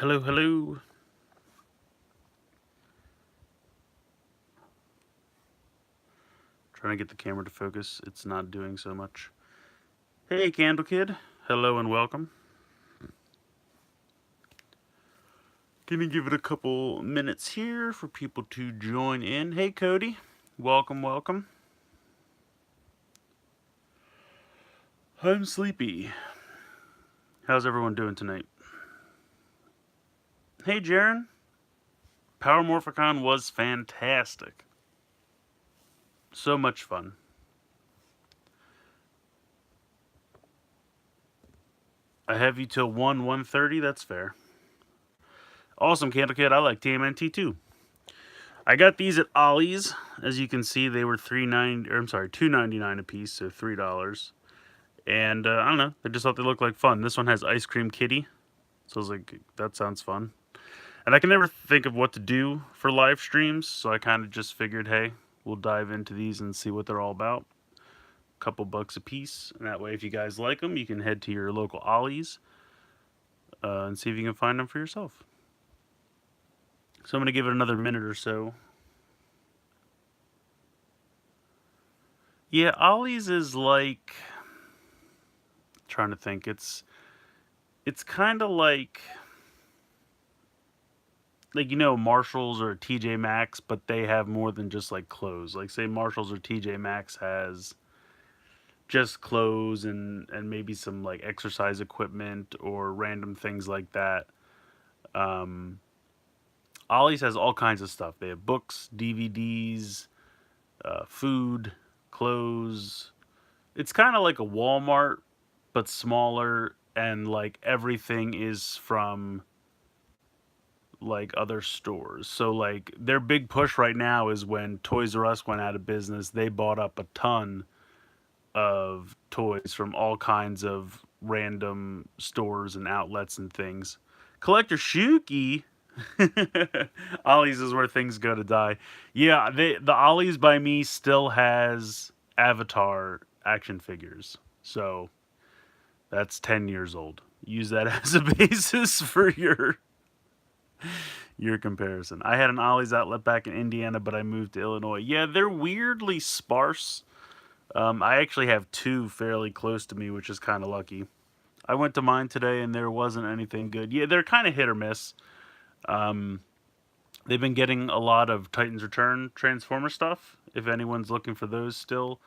Hello, hello. Trying to get the camera to focus. It's not doing so much. Hey, Candle Kid. Hello and welcome. Gonna give it a couple minutes here for people to join in. Hey, Cody. Welcome, welcome. I'm sleepy. How's everyone doing tonight? Hey, Jaren. Power Morphicon was fantastic. So much fun. I have you till 1:30. That's fair. Awesome, Candle Kid. I like TMNT too. I got these at Ollie's. As you can see, they were $2.99 a piece, so $3. And I don't know, I just thought they looked like fun. This one has Ice Cream Kitty, so I was like, that sounds fun. And I can never think of what to do for live streams, so I kind of just figured, hey, we'll dive into these and see what they're all about. A couple bucks a piece, and that way, if you guys like them, you can head to your local Ollie's and see if you can find them for yourself. So I'm going to give it another minute or so. Yeah, Ollie's is like, trying to think, it's kind of like Marshalls or TJ Maxx, but they have more than just like clothes. Like say Marshalls or TJ Maxx has just clothes and maybe some like exercise equipment or random things like that. Um, Ollie's has all kinds of stuff. They have books, DVDs, food, clothes. It's kind of like a Walmart, but smaller, and like everything is from like other stores. So like their big push right now is when Toys R Us went out of business, they bought up a ton of toys from all kinds of random stores and outlets and things. Collector Shuki. Ollie's is where things go to die. Yeah, the Ollie's by me still has Avatar action figures. So that's 10 years old. Use that as a basis for your comparison. I had an Ollie's outlet back in Indiana, but I moved to Illinois. Yeah, they're weirdly sparse. I actually have two fairly close to me, which is kind of lucky. I went to mine today and there wasn't anything good. Yeah, they're kind of hit or miss. Um, they've been getting a lot of Titans Return Transformer stuff. If anyone's looking for those still,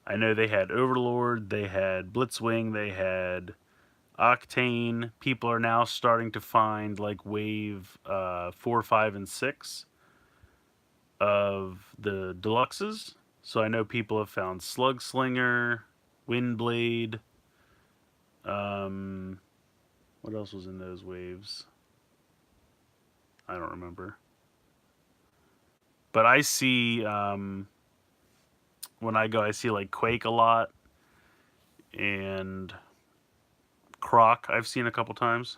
I know they had Overlord, they had Blitzwing, they had Octane. People are now starting to find like wave 4, 5, and 6 of the deluxes. So I know people have found Slug Slinger, Windblade. Um, what else was in those waves? I don't remember. But I see when I go, I see like Quake a lot and Croc. I've seen a couple times.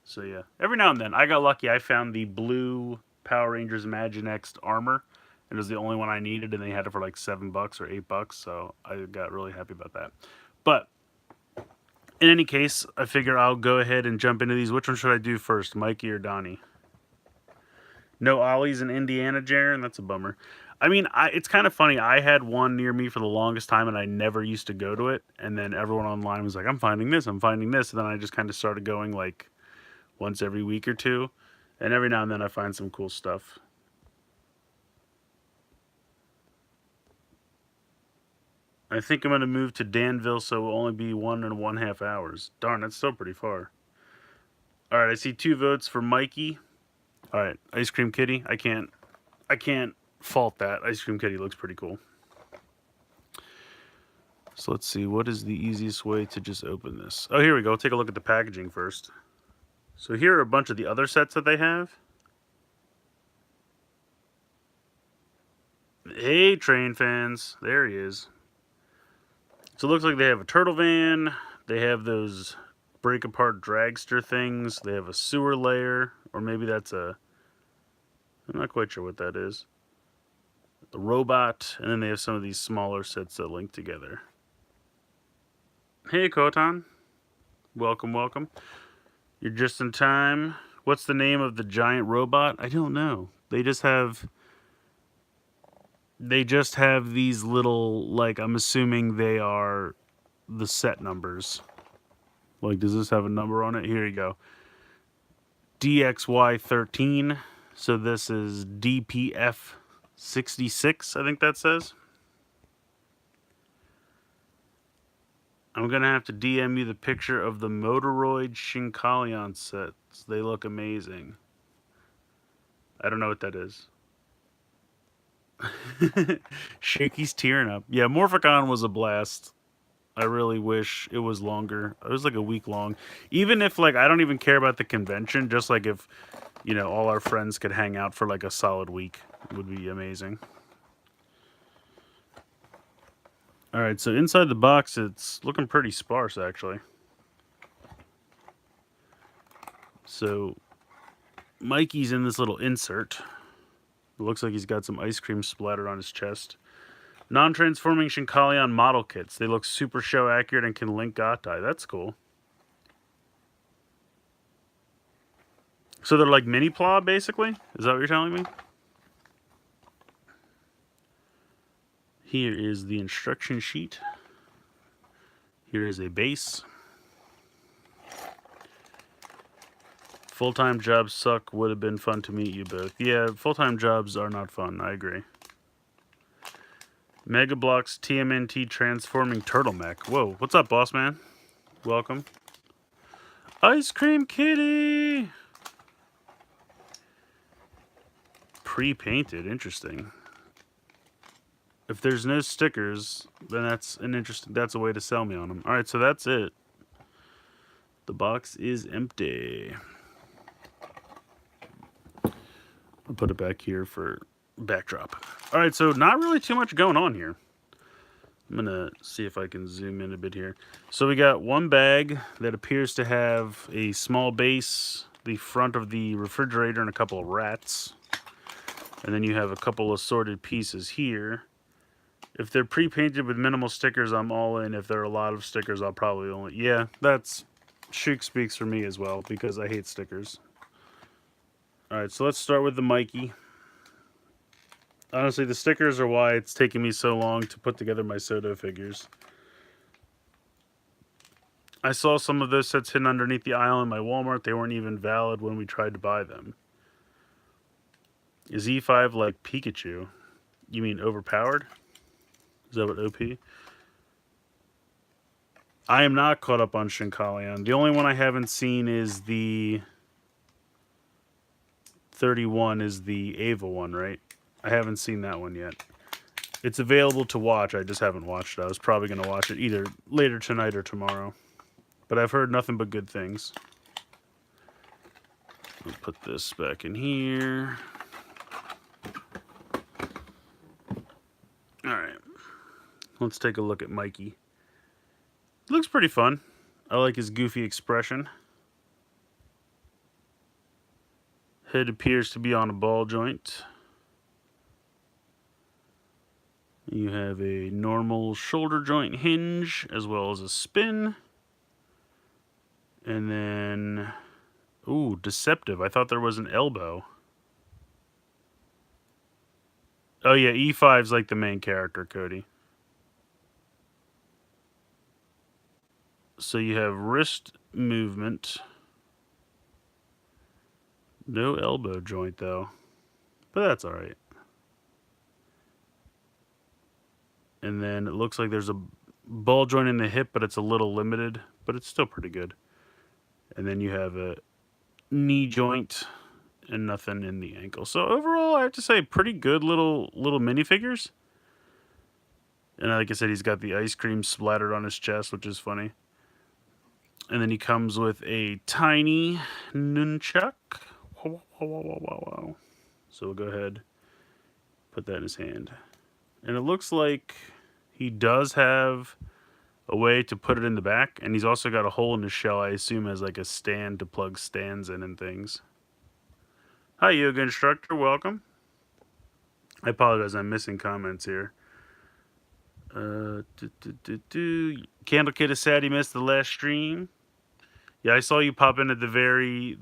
So yeah, every now and then I got lucky. I found the blue Power Rangers Imaginext armor. It was the only one I needed, and they had it for like $7 or $8. So I got really happy about that. But in any case, I figure I'll go ahead and jump into these. Which one should I do first, Mikey or Donnie? No Ollie's in Indiana, Jaren. That's a bummer. I mean, it's kind of funny. I had one near me for the longest time, and I never used to go to it. And then everyone online was like, "I'm finding this. I'm finding this." And then I just kind of started going like once every week or two, and every now and then I find some cool stuff. I think I'm going to move to Danville, so it will only be 1.5 hours. Darn, that's still pretty far. All right, I see 2 votes for Mikey. All right, Ice Cream Kitty. I can't fault that. Ice Cream Kitty looks pretty cool. So let's see, what is the easiest way to just open this? Oh, here we go. Take a look at the packaging first. So here are a bunch of the other sets that they have. Hey, train fans. There he is. So it looks like they have a turtle van. They have those break apart dragster things. They have a sewer layer, or maybe that's a... I'm not quite sure what that is. The robot, and then they have some of these smaller sets that link together. Hey, Kotan. Welcome, welcome. You're just in time. What's the name of the giant robot? I don't know. They just have these little, like, I'm assuming they are the set numbers. Like, does this have a number on it? Here you go. DXY13. So this is DPF 66, I think that says. I'm going to have to DM you the picture of the Motoroid Shinkalion sets. They look amazing. I don't know what that is. Shaky's tearing up. Yeah, Morphicon was a blast. I really wish it was longer. It was like a week long. Even if, like, I don't even care about the convention, just like if, you know, all our friends could hang out for like a solid week, it would be amazing. All right, so inside the box, it's looking pretty sparse, actually. So Mikey's in this little insert. It looks like he's got some ice cream splattered on his chest. Non-transforming Shinkalion model kits. They look super show accurate and can link Gatai. That's cool. So they're like mini Pla, basically? Is that what you're telling me? Here is the instruction sheet. Here is a base. Full-time jobs suck. Would have been fun to meet you both. Yeah, full-time jobs are not fun. I agree. Mega Bloks TMNT Transforming Turtle Mech. Whoa, what's up, boss man? Welcome. Ice Cream Kitty! Pre-painted, interesting. If there's no stickers, then that's a way to sell me on them. All right, so that's it. The box is empty. I'll put it back here for backdrop. All right, so not really too much going on here. I'm gonna see if I can zoom in a bit here. So we got one bag that appears to have a small base, the front of the refrigerator, and a couple of rats. And then you have a couple assorted pieces here. If they're pre-painted with minimal stickers, I'm all in. If there are a lot of stickers, I'll probably only... Yeah, that's... Shook speaks for me as well, because I hate stickers. Alright, so let's start with the Mikey. Honestly, the stickers are why it's taking me so long to put together my Soto figures. I saw some of those sets hidden underneath the aisle in my Walmart. They weren't even valid when we tried to buy them. Is E5 like Pikachu? You mean overpowered? Is that what OP? I am not caught up on Shinkalion. The only one I haven't seen is the 31 is the Ava one, right? I haven't seen that one yet. It's available to watch. I just haven't watched it. I was probably going to watch it either later tonight or tomorrow. But I've heard nothing but good things. I'll put this back in here. Alright. Let's take a look at Mikey. Looks pretty fun. I like his goofy expression. Head appears to be on a ball joint. You have a normal shoulder joint hinge as well as a spin. And then, ooh, deceptive. I thought there was an elbow. Oh yeah, E5's like the main character, Cody. So you have wrist movement. No elbow joint though, but that's all right. And then it looks like there's a ball joint in the hip, but it's a little limited, but it's still pretty good. And then you have a knee joint and nothing in the ankle. So overall, I have to say, pretty good little minifigures. And like I said, he's got the ice cream splattered on his chest, which is funny. And then he comes with a tiny nunchuck. Wow, wow, wow, wow, wow, wow. So we'll go ahead, put that in his hand. And it looks like he does have a way to put it in the back. And he's also got a hole in his shell, I assume, as like a stand to plug stands in and things. Hi, yoga instructor. Welcome. I apologize. I'm missing comments here. Candle Kid is sad he missed the last stream. Yeah, I saw you pop in at the very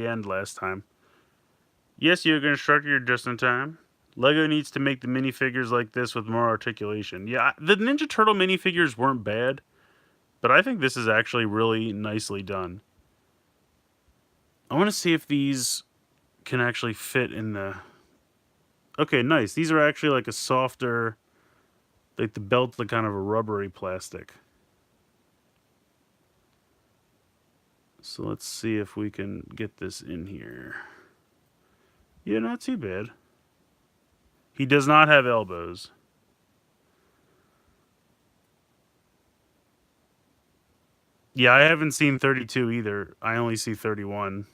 end last time. Yes, yoga instructor, you're just in time. Lego needs to make the minifigures like this with more articulation. Yeah, the Ninja Turtle minifigures weren't bad, but I think this is actually really nicely done. I want to see if these can actually fit in the. Okay, nice. These are actually like a softer, like the belt's like kind of a rubbery plastic. So let's see if we can get this in here. Yeah, not too bad. He does not have elbows. Yeah, I haven't seen 32 either. I only see 31.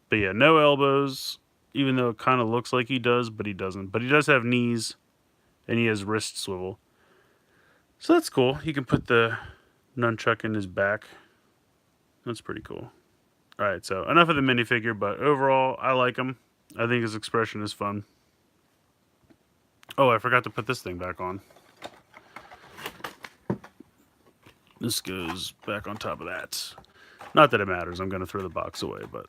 But yeah, no elbows, even though it kind of looks like he does, but he doesn't. But he does have knees, and he has wrist swivel. So that's cool. He can put the nunchuck in his back. That's pretty cool. All right, so enough of the minifigure, but overall, I like him. I think his expression is fun. Oh, I forgot to put this thing back on. This goes back on top of that. Not that it matters. I'm going to throw the box away, but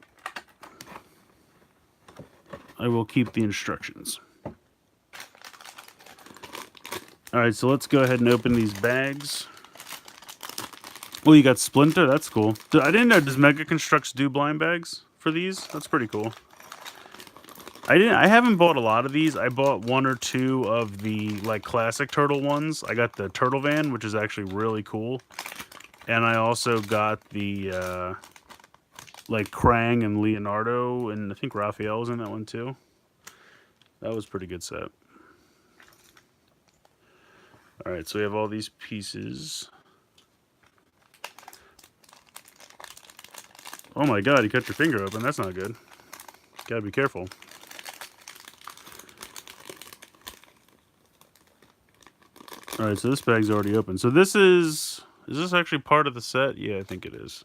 I will keep the instructions. All right, so let's go ahead and open these bags. Oh, you got Splinter? That's cool. I didn't know. Does Mega Construx do blind bags for these? That's pretty cool. I haven't bought a lot of these. I bought one or two of the like classic turtle ones. I got the Turtle Van, which is actually really cool. And I also got the like Krang and Leonardo, and I think Raphael was in that one too. That was a pretty good set. All right, so we have all these pieces. Oh my god, you cut your finger open. That's not good. Gotta be careful. All right, so this bag's already open. So this is this actually part of the set? Yeah, I think it is.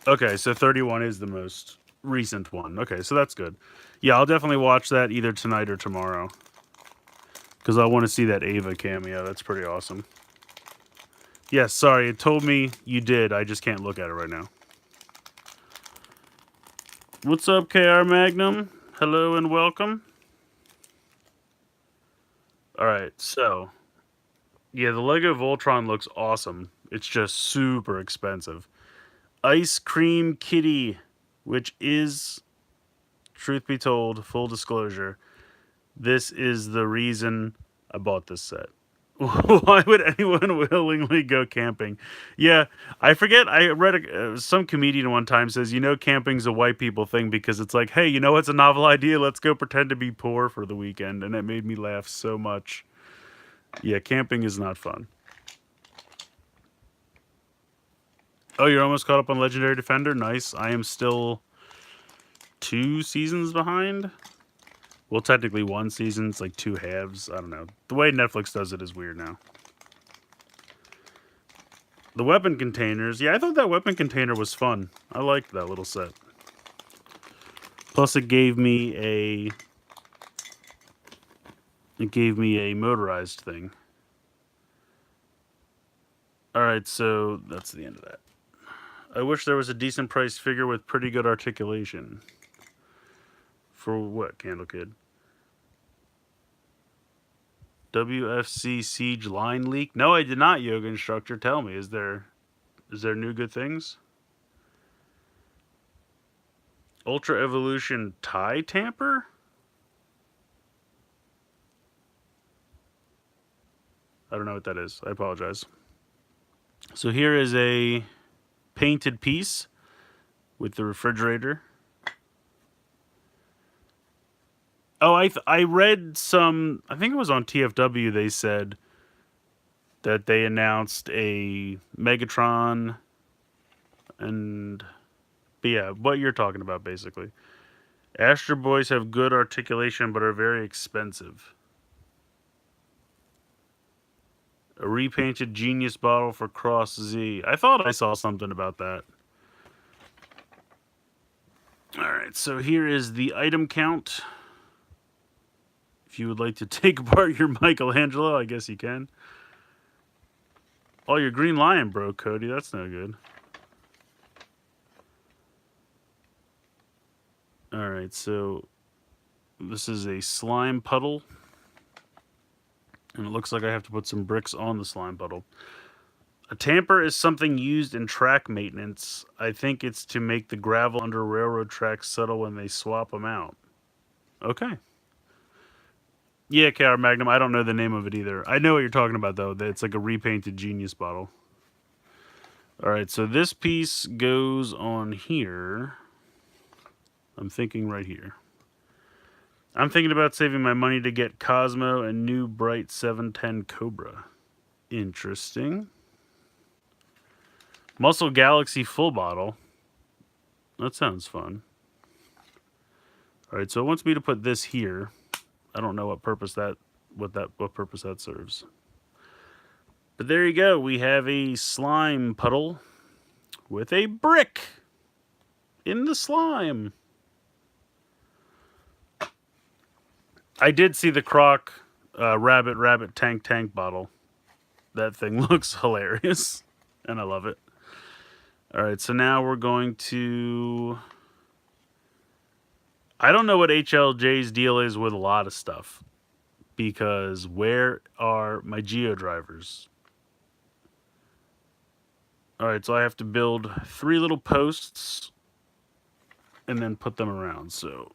Okay, so 31 is the most recent one. Okay, so that's good. Yeah, I'll definitely watch that either tonight or tomorrow. Because I want to see that Ava cameo. That's pretty awesome. Yes, sorry, it told me you did. I just can't look at it right now. What's up, KR Magnum? Hello and welcome. Alright, so. Yeah, the Lego Voltron looks awesome. It's just super expensive. Ice Cream Kitty, which is, truth be told, full disclosure, this is the reason I bought this set. Why would anyone willingly go camping? Yeah, I forget. I read some comedian one time says, camping's a white people thing because it's like, hey, what's a novel idea? Let's go pretend to be poor for the weekend. And it made me laugh so much. Yeah, camping is not fun. Oh, you're almost caught up on Legendary Defender? Nice. I am still 2 seasons behind. Well, technically 1 season. It's like 2 halves. I don't know. The way Netflix does it is weird now. The weapon containers. Yeah, I thought that weapon container was fun. I liked that little set. Plus, it gave me a motorized thing. Alright, so that's the end of that. I wish there was a decent priced figure with pretty good articulation. For what, Candle Kid? WFC Siege line leak? No, I did not, Yoga Instructor. Tell me, is there new good things? Ultra Evolution tie tamper? I don't know what that is. I apologize. So here is a painted piece with the refrigerator. Oh, I read some. I think it was on TFW. They said that they announced a Megatron, but yeah, what you're talking about basically. Astro Boys have good articulation, but are very expensive. A repainted Genius bottle for Cross Z. I thought I saw something about that. All right, so here is the item count. If you would like to take apart your Michelangelo, I guess you can. Oh, your Green Lion broke, Cody. That's no good. Alright, so this is a slime puddle. And it looks like I have to put some bricks on the slime puddle. A tamper is something used in track maintenance. I think it's to make the gravel under railroad tracks settle when they swap them out. Okay. Yeah, KR Magnum. I don't know the name of it either. I know what you're talking about, though. It's like a repainted Genius bottle. Alright, so this piece goes on here. I'm thinking right here. I'm thinking about saving my money to get Cosmo and new bright 710 Cobra. Interesting. Muscle Galaxy full bottle. That sounds fun. Alright, so it wants me to put this here. I don't know what purpose that serves. But there you go. We have a slime puddle with a brick in the slime. I did see the Croc rabbit tank bottle. That thing looks hilarious, and I love it. All right, so now we're going to... I don't know what HLJ's deal is with a lot of stuff, because where are my Geo drivers? All right, so I have to build 3 little posts and then put them around. So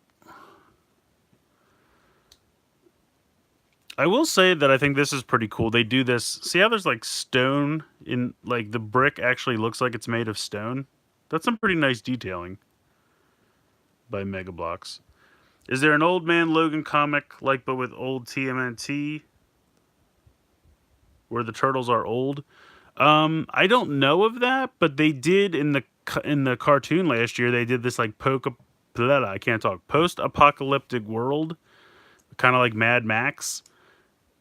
I will say that I think this is pretty cool. They do this. See how there's like stone in, like the brick actually looks like it's made of stone? That's some pretty nice detailing by Mega Bloks. Is there an Old Man Logan comic like but with old TMNT where the turtles are old? I don't know of that, but they did in the cartoon last year. They did this like post-apocalyptic world, kind of like Mad Max.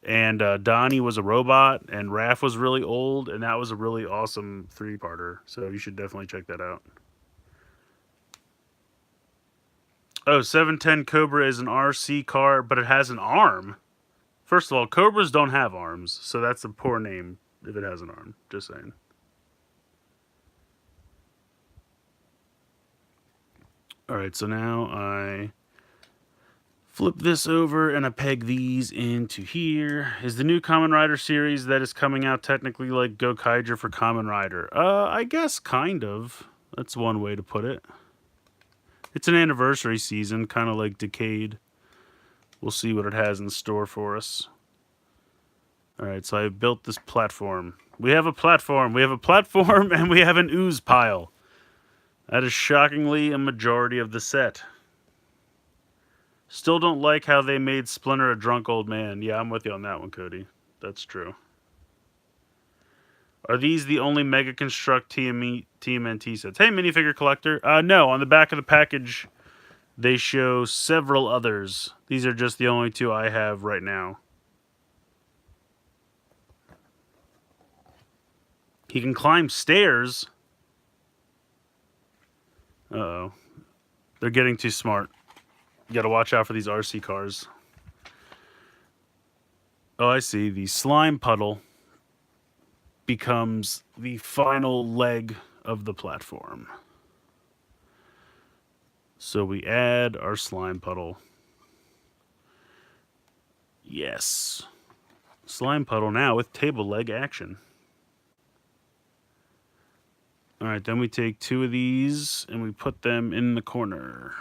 And Donnie was a robot, and Raph was really old, and that was a really awesome 3-parter. So you should definitely check that out. Oh, 710 Cobra is an RC car, but it has an arm. First of all, Cobras don't have arms, so that's a poor name if it has an arm. Just saying. Alright, so now I flip this over and I peg these into here. Is the new Kamen Rider series that is coming out technically like Gokaiger for Kamen Rider? I guess kind of. That's one way to put it. It's an anniversary season, kind of like Decade. We'll see what it has in store for us. Alright, so I built this platform. We have a platform. We have a platform and we have an ooze pile. That is shockingly a majority of the set. Still don't like how they made Splinter a drunk old man. Yeah, I'm with you on that one, Cody. That's true. Are these the only Mega Construct TMNT sets? Hey, minifigure collector. No, on the back of the package, they show several others. These are just the only 2 I have right now. He can climb stairs. Uh-oh. They're getting too smart. You gotta watch out for these RC cars. Oh, I see. The slime puddle becomes the final leg of the platform. So we add our slime puddle. Yes. Slime puddle now with table leg action. Alright, then we take 2 of these and we put them in the corner.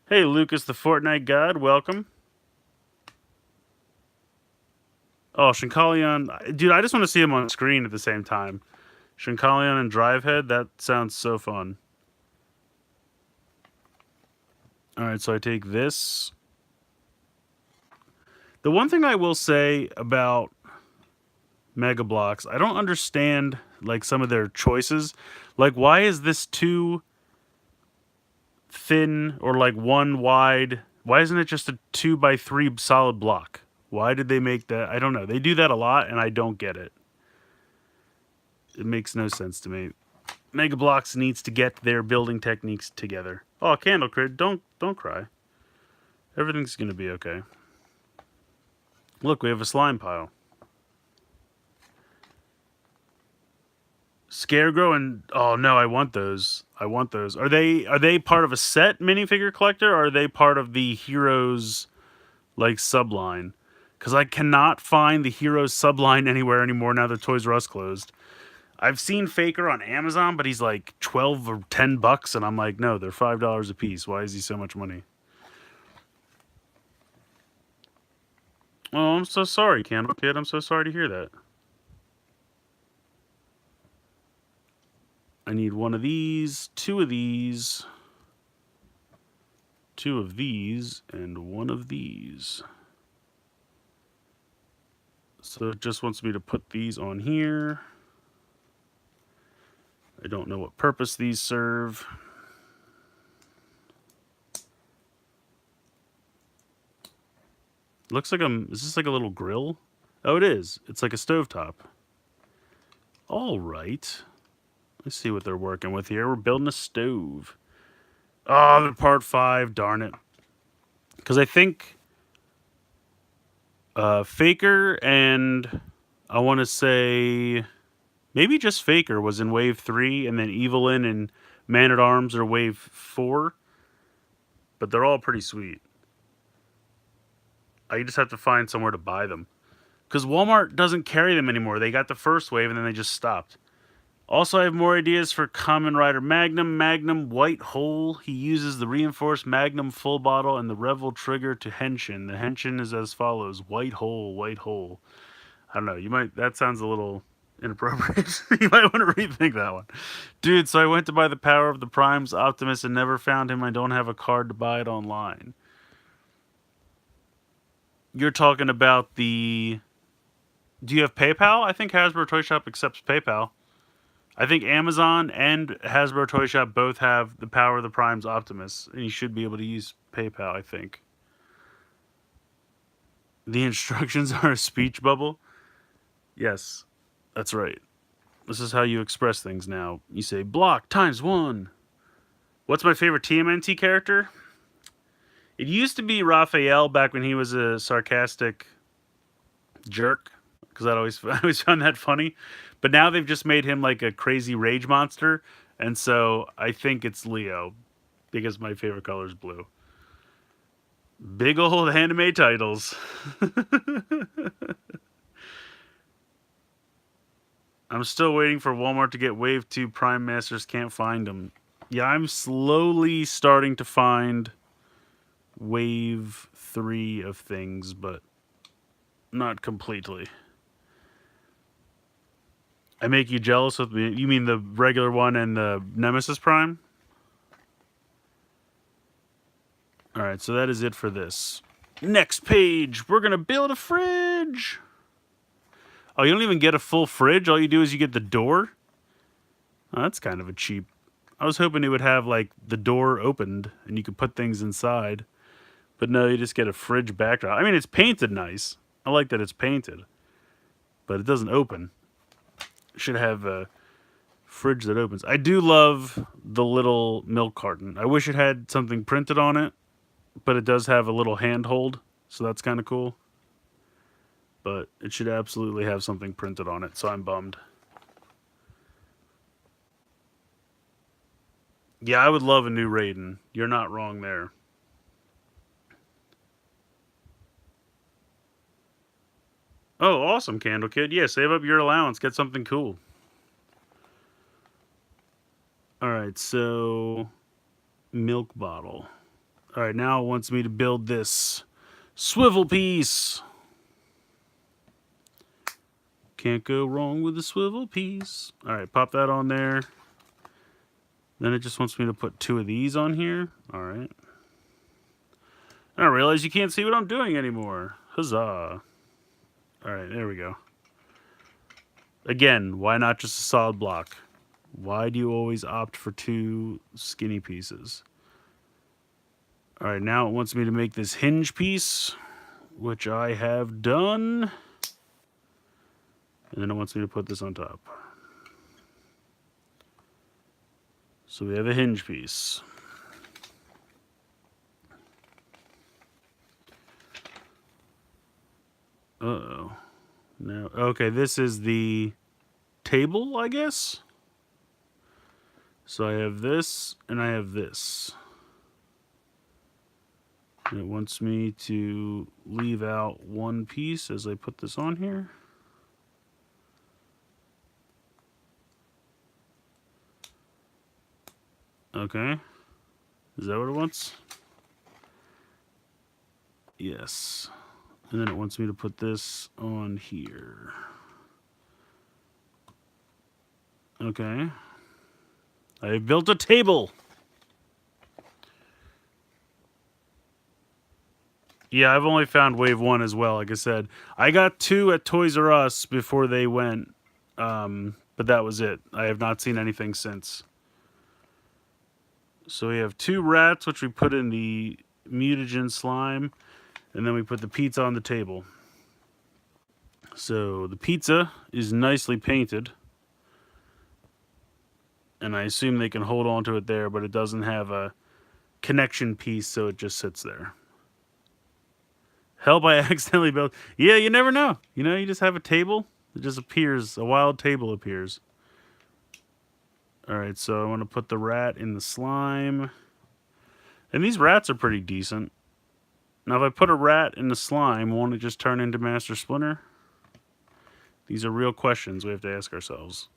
Hey, Lucas the Fortnite God, welcome. Oh, Shinkalion. Dude, I just want to see him on screen at the same time. Shinkalion and Drivehead, that sounds so fun. Alright, so I take this. The one thing I will say about Mega Bloks, I don't understand like some of their choices. Like, why is this too thin or like 1 wide? Why isn't it just a 2x3 solid block? Why did they make that? I don't know. They do that a lot and I don't get it. It makes no sense to me. Mega Bloks needs to get their building techniques together. Oh, Candle Crit, don't cry. Everything's gonna be okay. Look, we have a slime pile. Scarecrow and oh no, I want those. I want those. Are they part of a set minifigure collector, or are they part of the Heroes like subline? Because I cannot find the Heroes subline anywhere anymore now that Toys R Us closed. I've seen Faker on Amazon, but he's like 12 or $10, and I'm like, no, they're $5 a piece. Why is he so much money? Oh, I'm so sorry, Candle Kid. I'm so sorry to hear that. I need one of these, two of these, two of these, and one of these. So it just wants me to put these on here. I don't know what purpose these serve. Looks like is this like a little grill? Oh, it is. It's like a stovetop. All right. Let's see what they're working with here. We're building a stove. Oh, they're part 5. Darn it. Because I think Faker and I want to say maybe just Faker was in Wave 3, and then Evelyn and Man-at-Arms are Wave 4. But they're all pretty sweet. I just have to find somewhere to buy them. Because Walmart doesn't carry them anymore. They got the first wave and then they just stopped. Also, I have more ideas for Kamen Rider Magnum. Magnum White Hole. He uses the reinforced Magnum full bottle and the Revel trigger to Henshin. The Henshin is as follows. White Hole, White Hole. I don't know. That sounds a little inappropriate. You might want to rethink that one. Dude, so I went to buy the Power of the Primes Optimus and never found him. I don't have a card to buy it online. You're talking about the... Do you have PayPal? I think Hasbro Toy Shop accepts PayPal. I think Amazon and Hasbro Toy Shop both have the Power of the Primes Optimus, and you should be able to use PayPal, I think. The instructions are a speech bubble? Yes, that's right. This is how you express things now. You say, block ×1. What's my favorite TMNT character? It used to be Raphael back when he was a sarcastic jerk, because I always found that funny. But now they've just made him like a crazy rage monster, and so I think it's Leo, because my favorite color is blue. Big old anime titles. I'm still waiting for Walmart to get Wave 2 Prime Masters. Can't find them. Yeah, I'm slowly starting to find Wave 3 of things, but not completely. I make you jealous with me. You mean the regular one and the Nemesis Prime? Alright, so that is it for this. Next page, we're going to build a fridge. Oh, you don't even get a full fridge? All you do is you get the door? Oh, that's kind of a cheap. I was hoping it would have, like, the door opened and you could put things inside. But no, you just get a fridge backdrop. I mean, it's painted nice. I like that it's painted. But it doesn't open. It should have a fridge that opens. I do love the little milk carton. I wish it had something printed on it. But it does have a little handhold. So that's kind of cool. But it should absolutely have something printed on it. So I'm bummed. Yeah, I would love a new Raiden. You're not wrong there. Oh, awesome, Candle Kid. Yeah, save up your allowance. Get something cool. Alright, so... milk bottle. Alright, now it wants me to build this swivel piece. Can't go wrong with a swivel piece. Alright, pop that on there. Then it just wants me to put 2 of these on here. Alright. I realize you can't see what I'm doing anymore. Huzzah. Alright, there we go. Again, why not just a solid block? Why do you always opt for 2 skinny pieces? Alright, now it wants me to make this hinge piece, which I have done. And then it wants me to put this on top. So we have a hinge piece. Uh-oh. No. Okay, this is the table, I guess. So I have this, and I have this. And it wants me to leave out one piece as I put this on here. Okay. Is that what it wants? Yes. And then it wants me to put this on here. Okay. I built a table. Yeah, I've only found wave 1 as well, like I said. I got 2 at Toys R Us before they went, but that was it. I have not seen anything since. So we have 2 rats, which we put in the mutagen slime, and then we put the pizza on the table. So the pizza is nicely painted, and I assume they can hold on to it there, but it doesn't have a connection piece, so it just sits there. Help, I accidentally built. Yeah, you never know. You know, you just have a table. It just appears. A wild table appears. Alright, so I want to put the rat in the slime. And these rats are pretty decent. Now, if I put a rat in the slime, won't it just turn into Master Splinter? These are real questions we have to ask ourselves.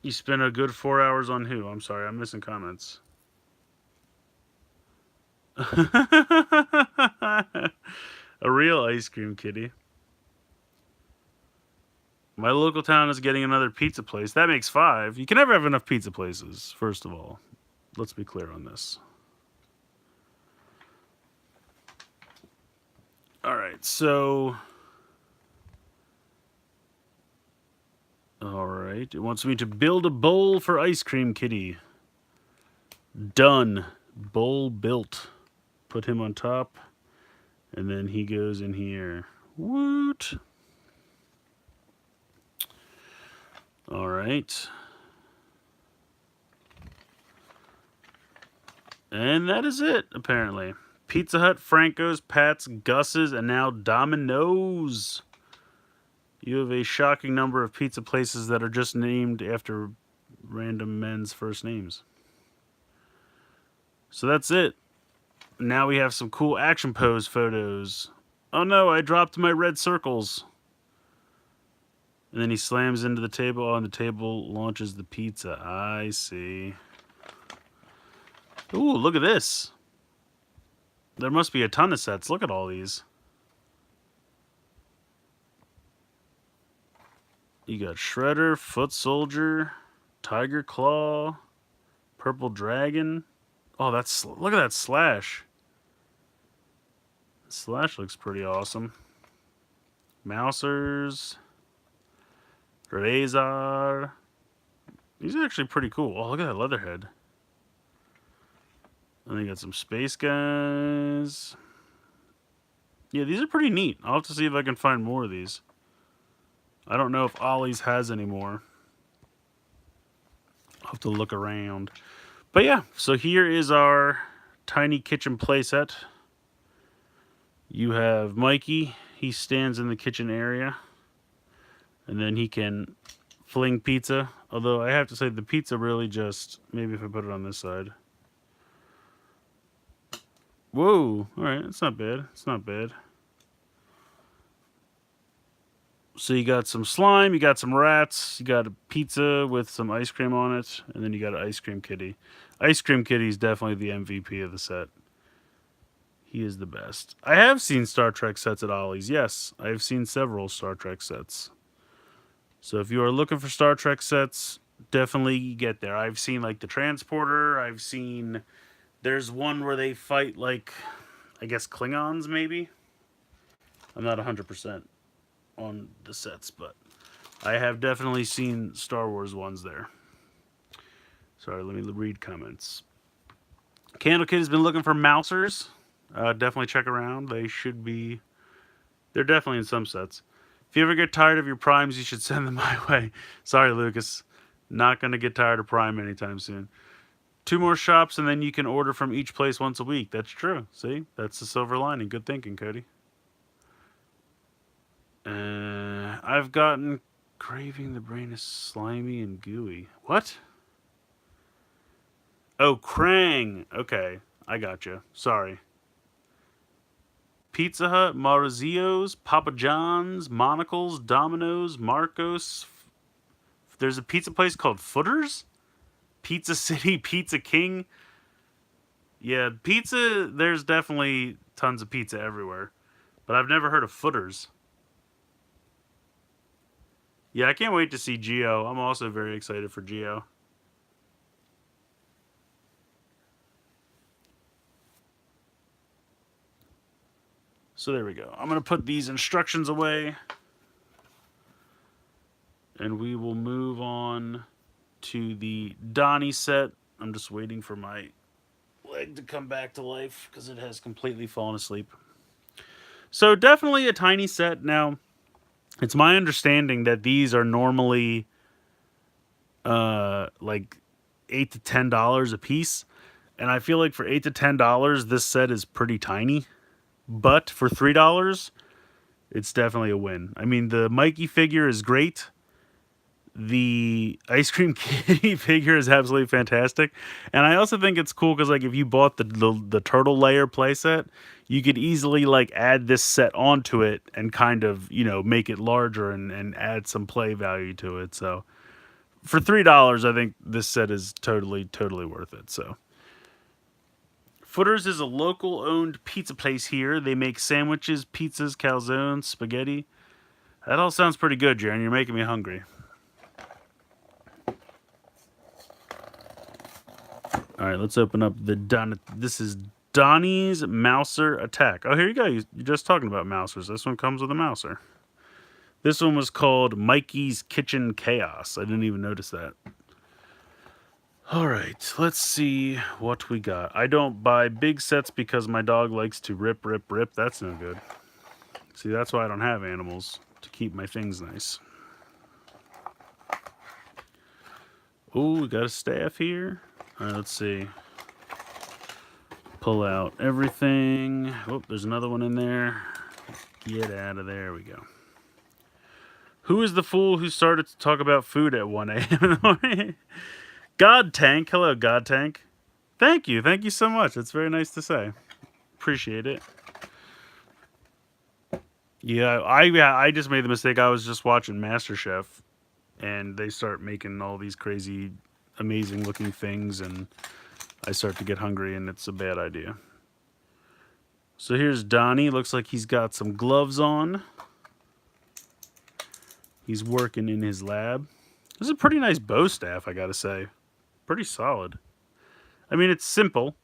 You spent a good 4 hours on who? I'm sorry, I'm missing comments. A real ice cream kitty. My local town is getting another pizza place. That makes 5. You can never have enough pizza places, first of all. Let's be clear on this. Alright, so... Alright, it wants me to build a bowl for Ice Cream Kitty. Done. Bowl built. Put him on top. And then he goes in here. Woot! Alright. And that is it, apparently. Pizza Hut, Franco's, Pat's, Gus's, and now Domino's. You have a shocking number of pizza places that are just named after random men's first names. So that's it. Now we have some cool action pose photos. Oh no, I dropped my red circles. And then he slams into the table. On the table launches the pizza. I see. Ooh, look at this. There must be a ton of sets. Look at all these. You got Shredder, Foot Soldier, Tiger Claw, Purple Dragon. Oh, that's, look at that Slash. Slash looks pretty awesome. Mousers. Razor. These are actually pretty cool. Oh, look at that Leatherhead. And then you got some Space Guys. Yeah, these are pretty neat. I'll have to see if I can find more of these. I don't know if Ollie's has any more. I'll have to look around. But yeah, so here is our tiny kitchen playset. You have Mikey. He stands in the kitchen area. And then he can fling pizza. Although I have to say the pizza really just... Maybe if I put it on this side. Whoa. Alright, it's not bad. It's not bad. So you got some slime, you got some rats, you got a pizza with some ice cream on it, and then you got an Ice Cream Kitty. Ice Cream Kitty is definitely the MVP of the set. He is the best. I have seen Star Trek sets at Ollie's. Yes, I have seen several Star Trek sets. So if you are looking for Star Trek sets, definitely get there. I've seen like the Transporter. I've seen... There's one where they fight like, I guess Klingons maybe? I'm not 100% on the sets, but I have definitely seen Star Wars ones there. Sorry, let me read comments. Candle Kid has been looking for mousers. Definitely check around. They should be... They're definitely in some sets. If you ever get tired of your primes, you should send them my way. Sorry, Lucas. Not going to get tired of prime anytime soon. 2 more shops, and then you can order from each place once a week. That's true. See? That's the silver lining. Good thinking, Cody. I've gotten craving the brain is slimy and gooey. What? Oh, Krang. Okay, I gotcha. Sorry. Pizza Hut, Marzio's, Papa John's, Monocle's, Domino's, Marcos. There's a pizza place called Footers? Pizza City, Pizza King. Yeah, pizza, there's definitely tons of pizza everywhere. But I've never heard of Footers. Yeah, I can't wait to see Geo. I'm also very excited for Geo. So there we go. I'm going to put these instructions away. And we will move on to the Donnie set. I'm just waiting for my leg to come back to life because it has completely fallen asleep. So definitely a tiny set. Now, it's my understanding that these are normally like $8 to $10 a piece. And I feel like for $8 to $10, this set is pretty tiny. But for $3, it's definitely a win. I mean, the Mikey figure is great. The Ice Cream Kitty figure is absolutely fantastic. And I also think it's cool because, like, if you bought the Turtle Layer playset, you could easily, like, add this set onto it and kind of, you know, make it larger and add some play value to it. So for $3, I think this set is totally worth it. So Footers is a local owned pizza place here. They make sandwiches, pizzas, calzones, spaghetti. That all sounds pretty good, Jaron. You're making me hungry. All right, let's open up the This is Donnie's Mouser Attack. Oh, here you go. You're just talking about Mousers. This one comes with a Mouser. This one was called Mikey's Kitchen Chaos. I didn't even notice that. All right, let's see what we got. I don't buy big sets because my dog likes to rip. That's no good. See, that's why I don't have animals, to keep my things nice. Oh, we got a staff here. All right, let's see. Pull out everything. Oh, there's another one in there. Get out of there. We go. Who is the fool who started to talk about food at 1 a.m. in the morning? God Tank. Hello, God Tank. Thank you. Thank you so much. It's very nice to say. Appreciate it. Yeah, I just made the mistake. I was just watching MasterChef, and they start making all these crazy, amazing looking things, and I start to get hungry, and it's a bad idea. So here's Donnie. Looks like he's got some gloves on. He's working in his lab. This is a pretty nice bow staff, I gotta say. Pretty solid. I mean, it's simple,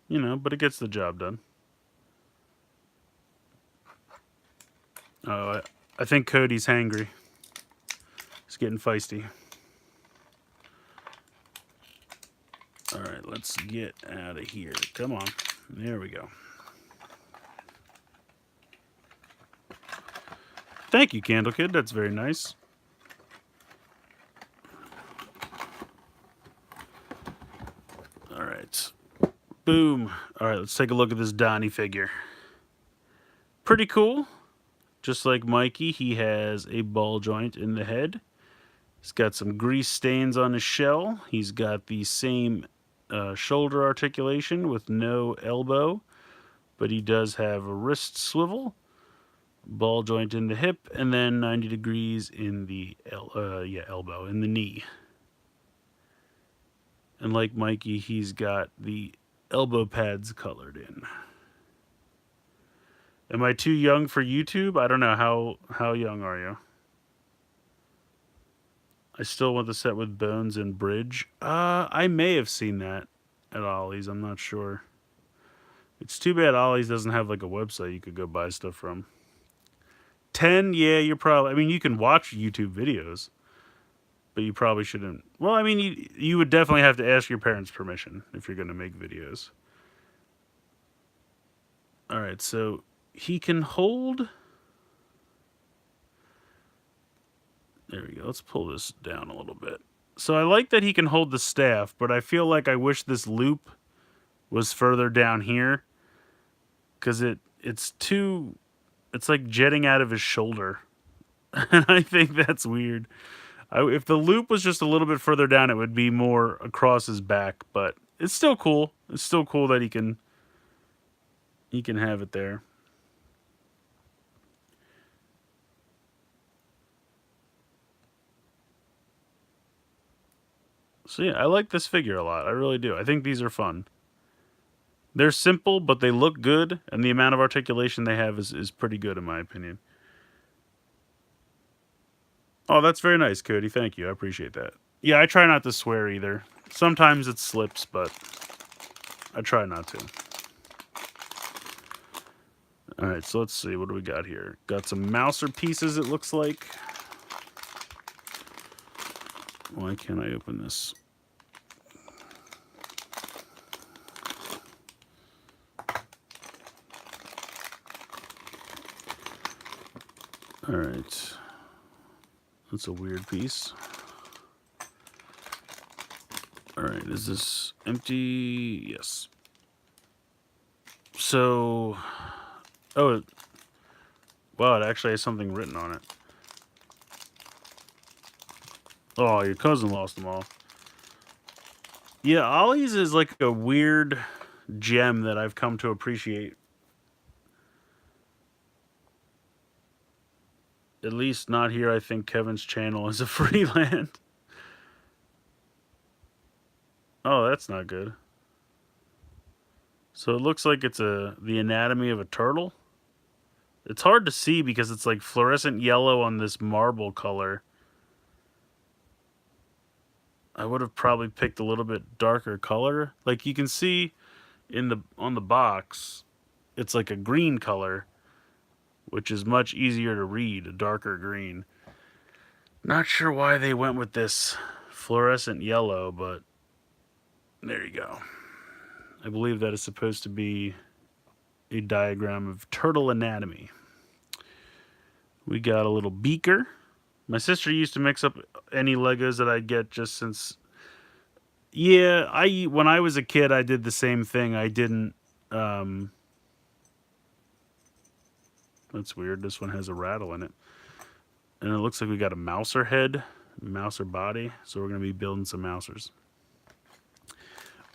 you know, but it gets the job done. Oh, I think Cody's hangry. He's getting feisty. All right, let's get out of here. Come on. There we go. Thank you, Candle Kid. That's very nice. All right. Boom. All right, let's take a look at this Donnie figure. Pretty cool. Just like Mikey, he has a ball joint in the head. He's got some grease stains on his shell. He's got the same shoulder articulation with no elbow, but he does have a wrist swivel, ball joint in the hip, and then 90 degrees in the elbow, in the knee. And like Mikey, he's got the elbow pads colored in. Am I too young for YouTube? I don't know. How young are you? I still want the set with Bones and Bridge. I may have seen that at Ollie's. I'm not sure. It's too bad Ollie's doesn't have like a website you could go buy stuff from. 10, yeah, you're probably... I mean, you can watch YouTube videos, but you probably shouldn't... Well, I mean, you would definitely have to ask your parents' permission if you're going to make videos. All right, so he can hold... There we go. Let's pull this down a little bit. So I like that he can hold the staff, but I feel like I wish this loop was further down here, because it's like jetting out of his shoulder. And I think that's weird. If the loop was just a little bit further down, it would be more across his back, but it's still cool. It's still cool that he can have it there. So yeah, I like this figure a lot. I really do. I think these are fun. They're simple, but they look good, and the amount of articulation they have is pretty good in my opinion. Oh, that's very nice, Cody. Thank you. I appreciate that. Yeah, I try not to swear either. Sometimes it slips, but I try not to. All right, so let's see. What do we got here? Got some Mouser pieces, it looks like. Why can't I open this? All right. That's a weird piece. All right, is this empty? Yes. So, oh, wow, it actually has something written on it. Oh, your cousin lost them all. Yeah, Ollie's is like a weird gem that I've come to appreciate. At least not here. I think Kevin's channel is a free land. Oh, that's not good. So it looks like it's the anatomy of a turtle. It's hard to see because it's like fluorescent yellow on this marble color. I would have probably picked a little bit darker color. Like you can see on the box, it's like a green color, which is much easier to read, a darker green. Not sure why they went with this fluorescent yellow, but there you go. I believe that is supposed to be a diagram of turtle anatomy. We got a little beaker. My sister used to mix up any Legos that I'd get just since. Yeah, when I was a kid, I did the same thing. I didn't. That's weird. This one has a rattle in it, and it looks like we got a Mouser head, Mouser body. So we're gonna be building some Mousers.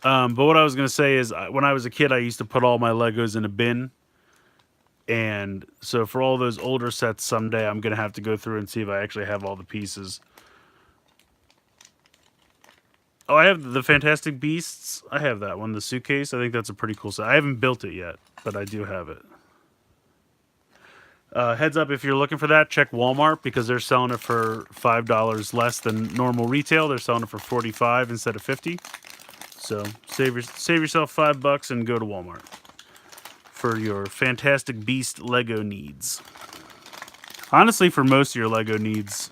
But what I was gonna say is, when I was a kid, I used to put all my Legos in a bin. And so for all those older sets, someday I'm going to have to go through and see if I actually have all the pieces. Oh, I have the Fantastic Beasts. I have that one, the suitcase. I think that's a pretty cool set. I haven't built it yet, but I do have it. Heads up, if you're looking for that, check Walmart because they're selling it for $5 less than normal retail. They're selling it for $45 instead of $50. So save yourself $5 and go to Walmart for your Fantastic Beast Lego needs. Honestly, for most of your Lego needs,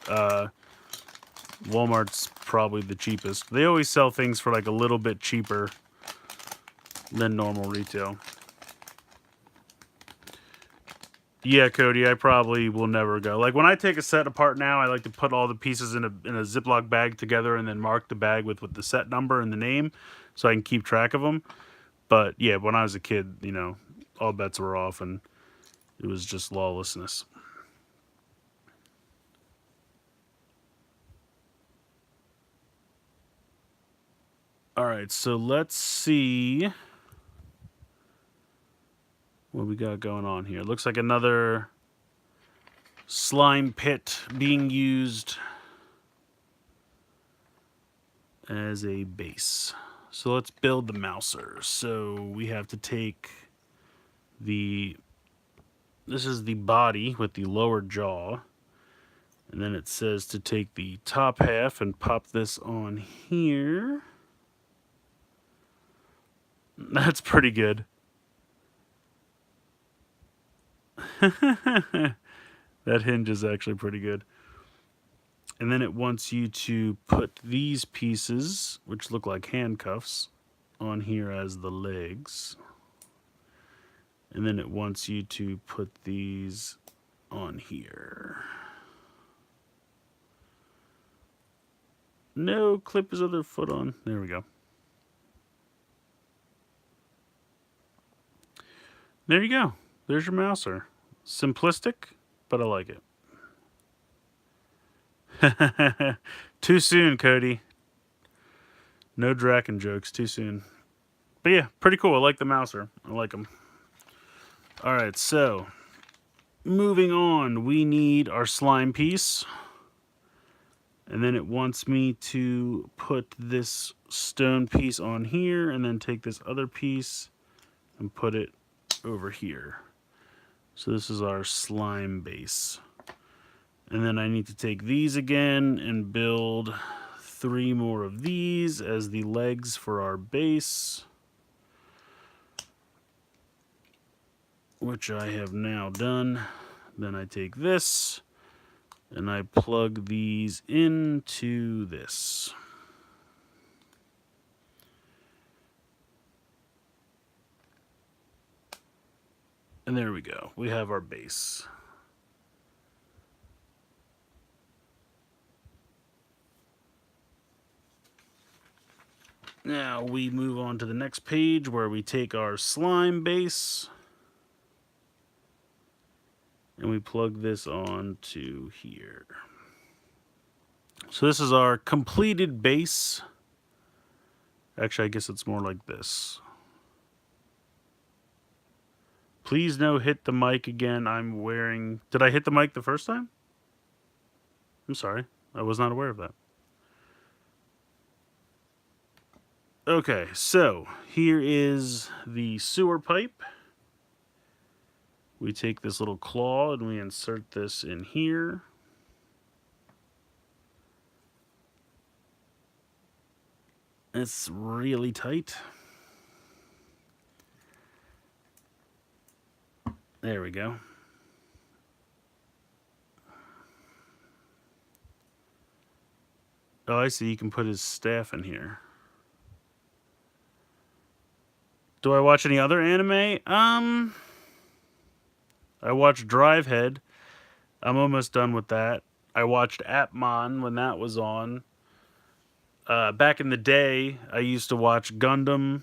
Walmart's probably the cheapest. They always sell things for like a little bit cheaper than normal retail. Yeah, Cody, I probably will never go. Like when I take a set apart now, I like to put all the pieces in a Ziploc bag together and then mark the bag with the set number and the name so I can keep track of them. But yeah, when I was a kid, all bets were off and it was just lawlessness. All right, so let's see what we got going on here. Looks like another slime pit being used as a base. So let's build the Mouser. So we have to take this is the body with the lower jaw. And then it says to take the top half and pop this on here. That's pretty good. That hinge is actually pretty good. And then it wants you to put these pieces, which look like handcuffs, on here as the legs. And then it wants you to put these on here. No, clip his other foot on. There we go. There you go. There's your mouser. Simplistic, but I like it. Too soon, Cody. No Draken jokes. Too soon. But yeah, pretty cool. I like the mouser. I like them. Alright, so moving on. We need our slime piece. And then it wants me to put this stone piece on here and then take this other piece and put it over here. So this is our slime base. And then I need to take these again and build 3 more of these as the legs for our base, which I have now done. Then I take this and I plug these into this. And there we go. We have our base. Now we move on to the next page where we take our slime base and we plug this on to here. So this is our completed base. Actually, I guess it's more like this. Please no hit the mic again. I'm wearing... Did I hit the mic the first time? I'm sorry. I was not aware of that. Okay, so here is the sewer pipe. We take this little claw and we insert this in here. It's really tight. There we go. Oh, I see. You can put his staff in here. Do I watch any other anime? I watched Drivehead. I'm almost done with that. I watched Appmon when that was on. Back in the day, I used to watch Gundam.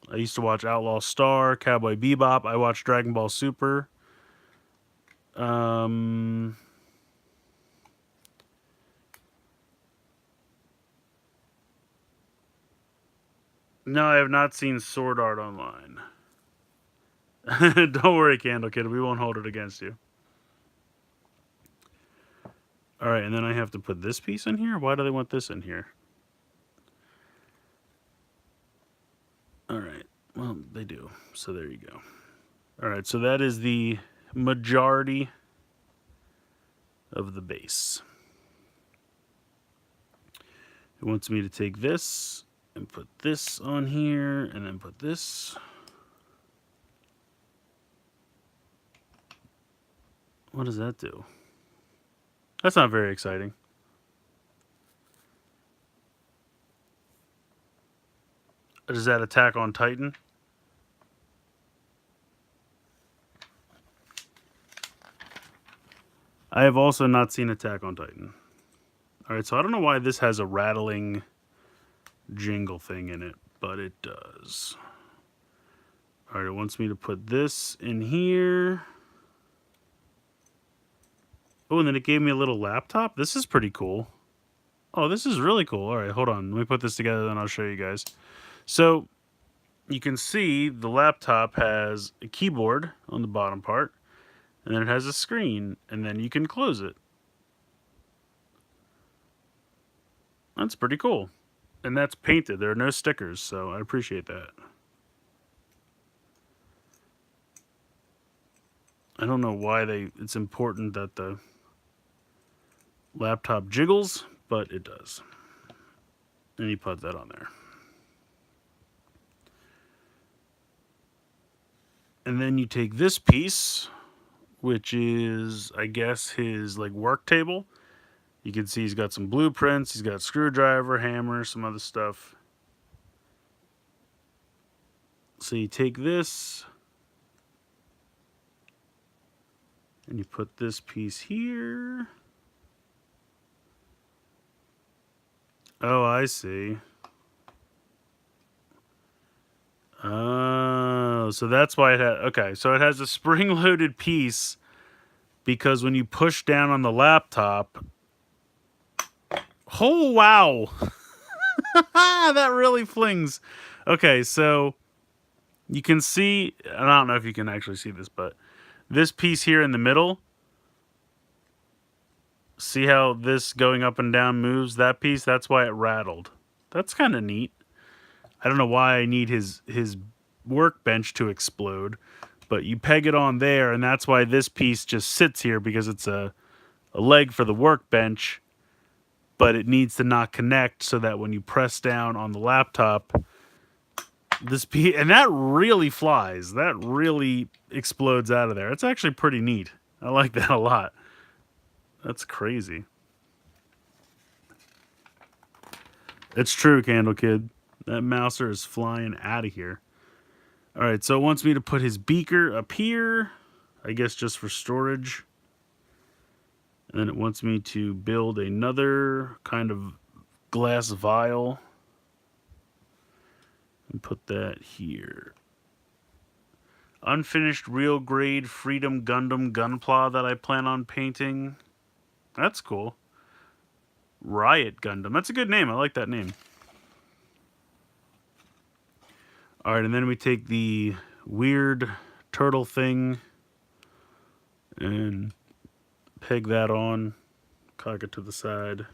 I used to watch Outlaw Star, Cowboy Bebop. I watched Dragon Ball Super. No, I have not seen Sword Art Online. Don't worry, Candle Kid. We won't hold it against you. Alright, and then I have to put this piece in here? Why do they want this in here? Alright, well, they do. So there you go. Alright, so that is the majority of the base. It wants me to take this and put this on here and then put this. What does that do? That's not very exciting. Does that Attack on Titan? I have also not seen Attack on Titan. Alright, so I don't know why this has a rattling jingle thing in it, but it does. Alright, it wants me to put this in here. Oh, and then it gave me a little laptop. This is pretty cool. Oh, this is really cool. Alright, hold on. Let me put this together, then I'll show you guys. So, you can see the laptop has a keyboard on the bottom part, and then it has a screen, and then you can close it. That's pretty cool. And that's painted. There are no stickers, so I appreciate that. I don't know why it's important that the laptop jiggles, but it does. And you put that on there. And then you take this piece, which is, I guess, his like work table. You can see he's got some blueprints, he's got screwdriver, hammer, some other stuff. So you take this and you put this piece here. Oh, I see. Oh, so that's why it has. Okay, so it has a spring-loaded piece because when you push down on the laptop. Oh, wow. That really flings. Okay, so you can see. I don't know if you can actually see this, but this piece here in the middle. See how this going up and down moves? That piece, that's why it rattled. That's kind of neat. I don't know why I need his workbench to explode, but you peg it on there, and that's why this piece just sits here because it's a leg for the workbench, but it needs to not connect so that when you press down on the laptop, this piece, and that really flies. That really explodes out of there. It's actually pretty neat. I like that a lot. That's crazy. It's true, Candle Kid. That mouser is flying out of here. All right, so it wants me to put his beaker up here, I guess just for storage. And then it wants me to build another kind of glass vial and put that here. Unfinished real grade Freedom Gundam Gunpla that I plan on painting. That's cool. Riot Gundam. That's a good name. I like that name. All right, and then we take the weird turtle thing and peg that on, cock it to the side.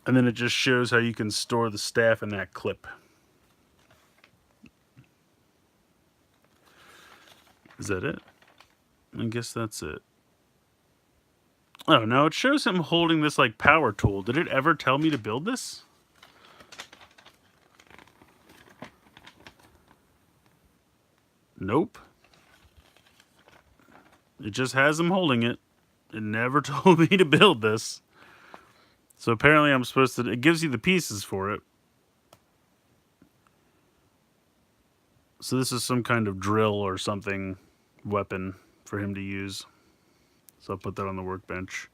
And then it just shows how you can store the staff in that clip. Is that it? I guess that's it. Oh, no, it shows him holding this like power tool. Did it ever tell me to build this? Nope. It just has him holding it. It never told me to build this. So apparently I'm supposed to... It gives you the pieces for it. So this is some kind of drill or something weapon for him to use. So I'll put that on the workbench.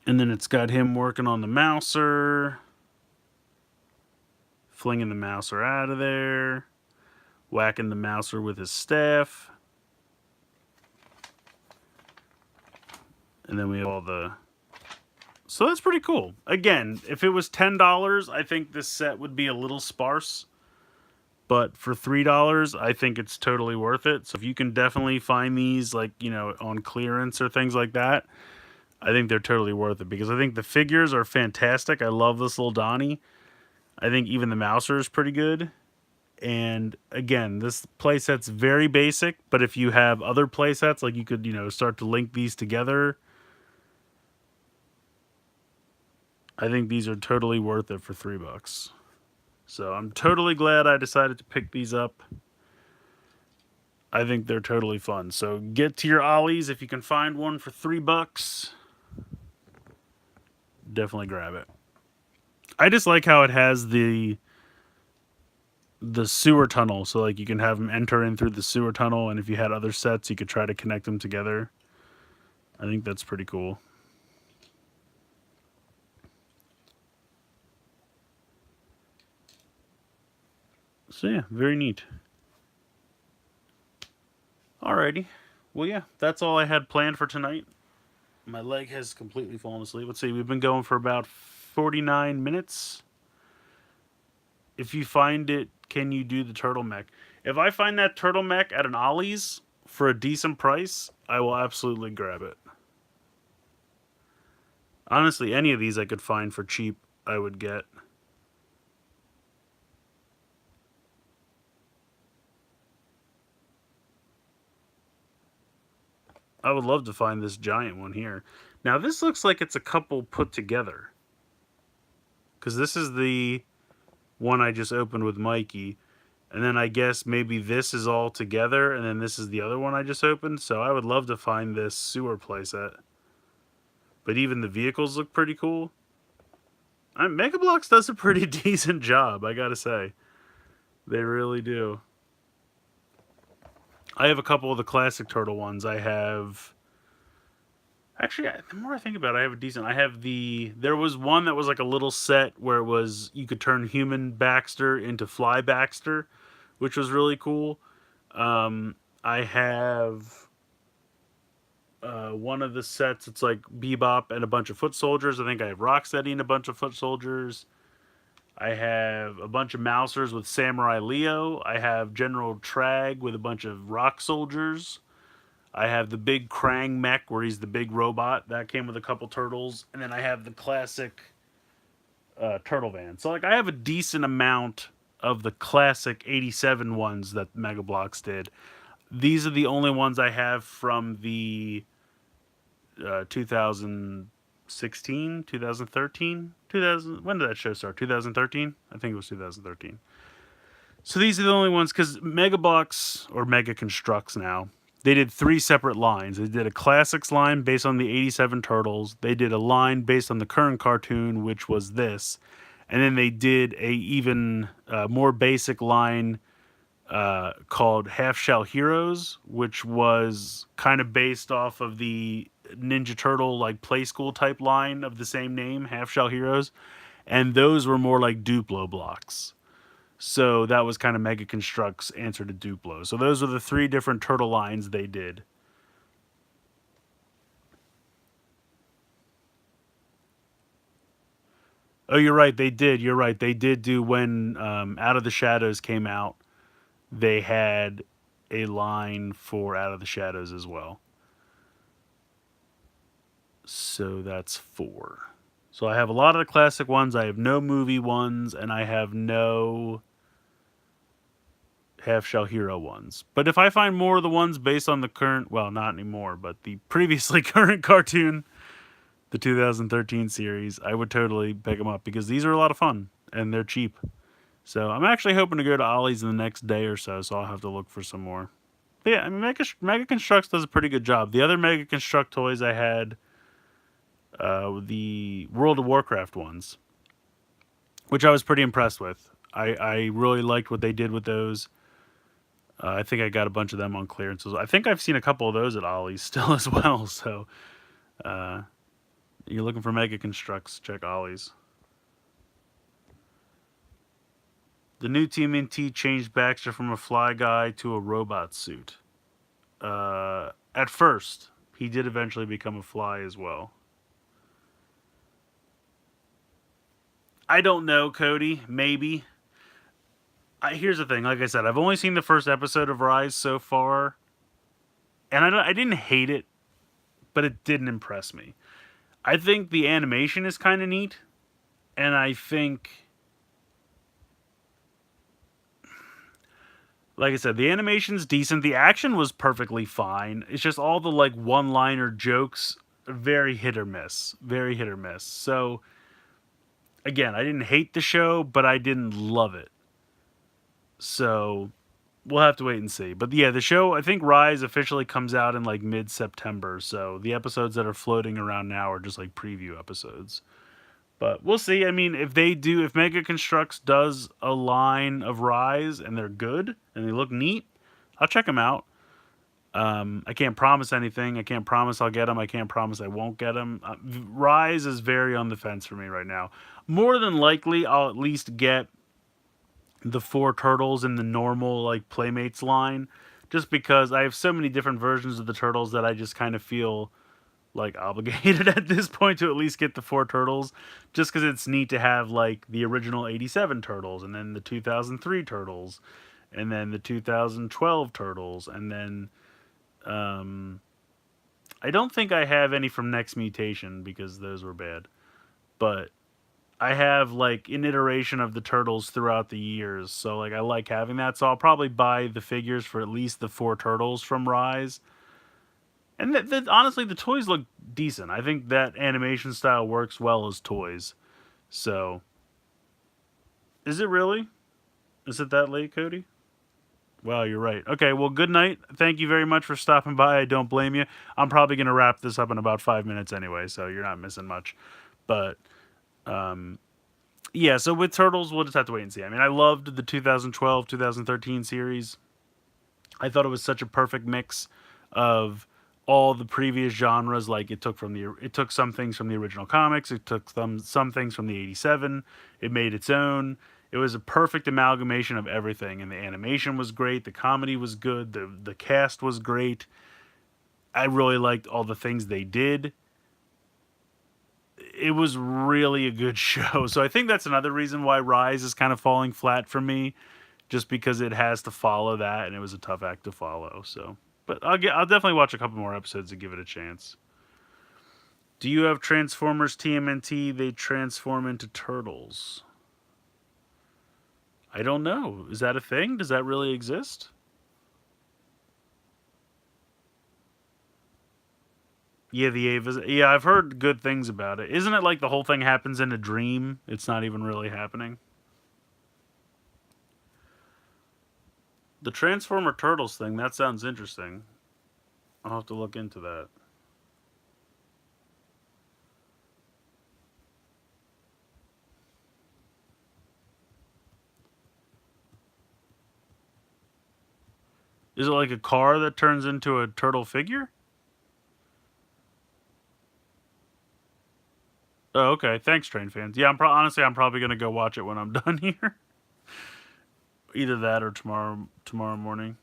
And then it's got him working on the mouser. Flinging the mouser out of there. Whacking the mouser with his staff. And then we have all the... So that's pretty cool. Again, if it was $10, I think this set would be a little sparse. But for $3, I think it's totally worth it. So if you can definitely find these, like, you know, on clearance or things like that, I think they're totally worth it. Because I think the figures are fantastic. I love this little Donnie. I think even the mouser is pretty good. And again, this playset's very basic. But if you have other playsets, like you could, you know, start to link these together, I think these are totally worth it for $3. So I'm totally glad I decided to pick these up. I think they're totally fun. So get to your Ollies if you can find one for $3. Definitely grab it. I just like how it has the sewer tunnel. So like you can have them enter in through the sewer tunnel, and if you had other sets, you could try to connect them together. I think that's pretty cool. So yeah, very neat. Alrighty. Well, yeah, that's all I had planned for tonight. My leg has completely fallen asleep. Let's see, we've been going for about 49 minutes. If you find it, can you do the turtleneck? If I find that turtleneck at an Ollie's for a decent price, I will absolutely grab it. Honestly, any of these I could find for cheap, I would get. I would love to find this giant one here. Now, this looks like it's a couple put together. Because this is the one I just opened with Mikey. And then I guess maybe this is all together. And then this is the other one I just opened. So I would love to find this sewer playset. But even the vehicles look pretty cool. Mega Bloks does a pretty decent job, I gotta say. They really do. I have a couple of the classic turtle ones. I Actually, the more I think about it, I have a decent. I have the. There was one that was like a little set where it was you could turn human Baxter into Fly Baxter, which was really cool. I have one of the sets. It's like Bebop and a bunch of foot soldiers. I think I have Rocksteady and a bunch of foot soldiers. I have a bunch of Mousers with Samurai Leo. I have General Trag with a bunch of rock soldiers. I have the big Krang mech where he's the big robot that came with a couple turtles, and then I have the classic turtle van. So like I have a decent amount of the classic '87 ones that Mega Bloks did. These are the only ones I have from the 2016, 2013, 2000. When did that show start? 2013? I think it was 2013. So these are the only ones because Mega Bloks or Mega Construx now. They did three separate lines. They did a classics line based on the '87 Turtles. They did a line based on the current cartoon, which was this, and then they did a even more basic line called Half Shell Heroes, which was kind of based off of the Ninja Turtle like play school type line of the same name, Half Shell Heroes, and those were more like Duplo blocks. So that was kind of Mega Construct's answer to Duplo. So those are the three different turtle lines they did. Oh, you're right. They did. You're right. They did do when Out of the Shadows came out. They had a line for Out of the Shadows as well. So that's four. So I have a lot of the classic ones. I have no movie ones, and I have no Half Shell Hero ones. But if I find more of the ones based on the current, well, not anymore, but the previously current cartoon, the 2013 series, I would totally pick them up because these are a lot of fun and they're cheap. So I'm actually hoping to go to Ollie's in the next day or so I'll have to look for some more. But yeah, I mean, Mega Construx does a pretty good job. The other Mega Construct toys I had, the World of Warcraft ones, which I was pretty impressed with. I really liked what they did with those. I think I got a bunch of them on clearance. I think I've seen a couple of those at Ollie's still as well. So you're looking for Mega Constructs, check Ollie's. The new TMNT changed Baxter from a fly guy to a robot suit. At first, he did eventually become a fly as well. I don't know, Cody. Maybe. Here's the thing. Like I said, I've only seen the first episode of Rise so far, and I didn't hate it, but it didn't impress me. I think the animation is kind of neat, and I think, like I said, the animation's decent. The action was perfectly fine. It's just all the like one-liner jokes, very hit or miss. Very hit or miss. So, again, I didn't hate the show, but I didn't love it. So, we'll have to wait and see. But yeah, the show, I think Rise officially comes out in like mid-September. So, the episodes that are floating around now are just like preview episodes. But we'll see. I mean, if Mega Constructs does a line of Rise and they're good and they look neat, I'll check them out. I can't promise anything. I can't promise I'll get them. I can't promise I won't get them. Rise is very on the fence for me right now. More than likely, I'll at least get the four turtles in the normal like Playmates line, just because I have so many different versions of the turtles that I just kind of feel like obligated at this point to at least get the four turtles, just because it's neat to have like the original '87 turtles and then the 2003 turtles and then the 2012 turtles and then I don't think I have any from Next Mutation because those were bad, but I have like an iteration of the turtles throughout the years, so like I like having that, so I'll probably buy the figures for at least the four turtles from Rise. And honestly, the toys look decent. I think that animation style works well as toys. So, is it really? Is it that late, Cody? Wow, you're right. Okay, well, good night. Thank you very much for stopping by. I don't blame you. I'm probably going to wrap this up in about 5 minutes anyway, so you're not missing much. But, yeah, so with Turtles, we'll just have to wait and see. I mean, I loved the 2012, 2013 series. I thought it was such a perfect mix of all the previous genres. Like it took some things from the original comics, it took some things from the '87, it made its own. It was a perfect amalgamation of everything, and the animation was great, the comedy was good, the cast was great. I really liked all the things they did. It was really a good show. So I think that's another reason why Rise is kind of falling flat for me, just because it has to follow that, and it was a tough act to follow. So, but I'll definitely watch a couple more episodes and give it a chance. Do you have Transformers TMNT? They transform into turtles. I don't know. Is that a thing? Does that really exist? Yeah, the Ava's. Yeah, I've heard good things about it. Isn't it like the whole thing happens in a dream? It's not even really happening. The Transformer Turtles thing, that sounds interesting. I'll have to look into that. Is it like a car that turns into a turtle figure? Oh, okay. Thanks, train fans. Yeah, honestly, I'm probably gonna go watch it when I'm done here. Either that or tomorrow morning.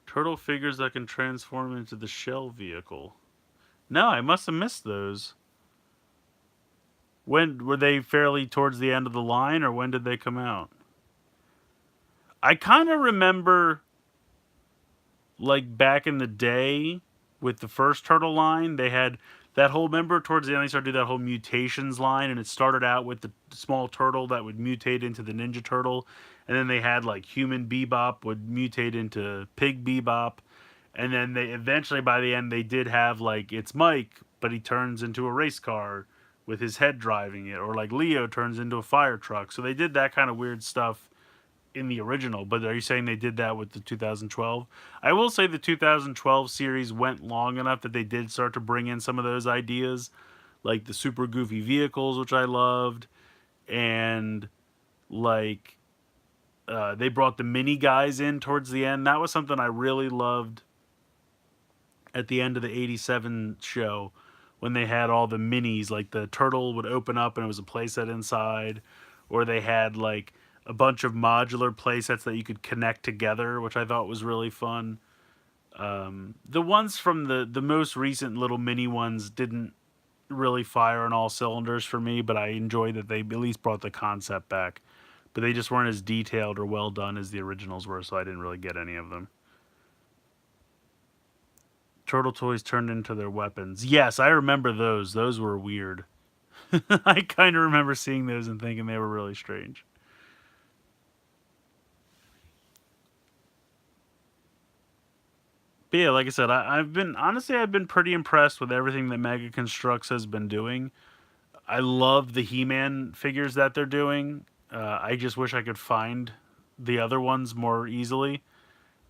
Turtle figures that can transform into the shell vehicle. No, I must have missed those. When were they fairly towards the end of the line, or when did they come out? I kind of remember, like back in the day, with the first turtle line, they had that whole. Remember, towards the end, they started to do that whole mutations line, and it started out with the small turtle that would mutate into the Ninja Turtle, and then they had like human Bebop would mutate into Pig Bebop, and then they eventually, by the end, they did have like it's Mike, but he turns into a race car with his head driving it, or like Leo turns into a fire truck. So they did that kind of weird stuff in the original, but are you saying they did that with the 2012? I will say the 2012 series went long enough that they did start to bring in some of those ideas, like the super goofy vehicles, which I loved, and like they brought the mini guys in towards the end. That was something I really loved at the end of the '87 show when they had all the minis, like the turtle would open up and it was a playset inside, or they had like a bunch of modular playsets that you could connect together, which I thought was really fun. The ones from the most recent little mini ones didn't really fire on all cylinders for me, but I enjoyed that they at least brought the concept back. But they just weren't as detailed or well done as the originals were, so I didn't really get any of them. Turtle toys turned into their weapons. Yes, I remember those. Those were weird. I kind of remember seeing those and thinking they were really strange. But yeah, like I said, I've been honestly I've been pretty impressed with everything that Mega Construx has been doing. I love the He-Man figures that they're doing. I just wish I could find the other ones more easily,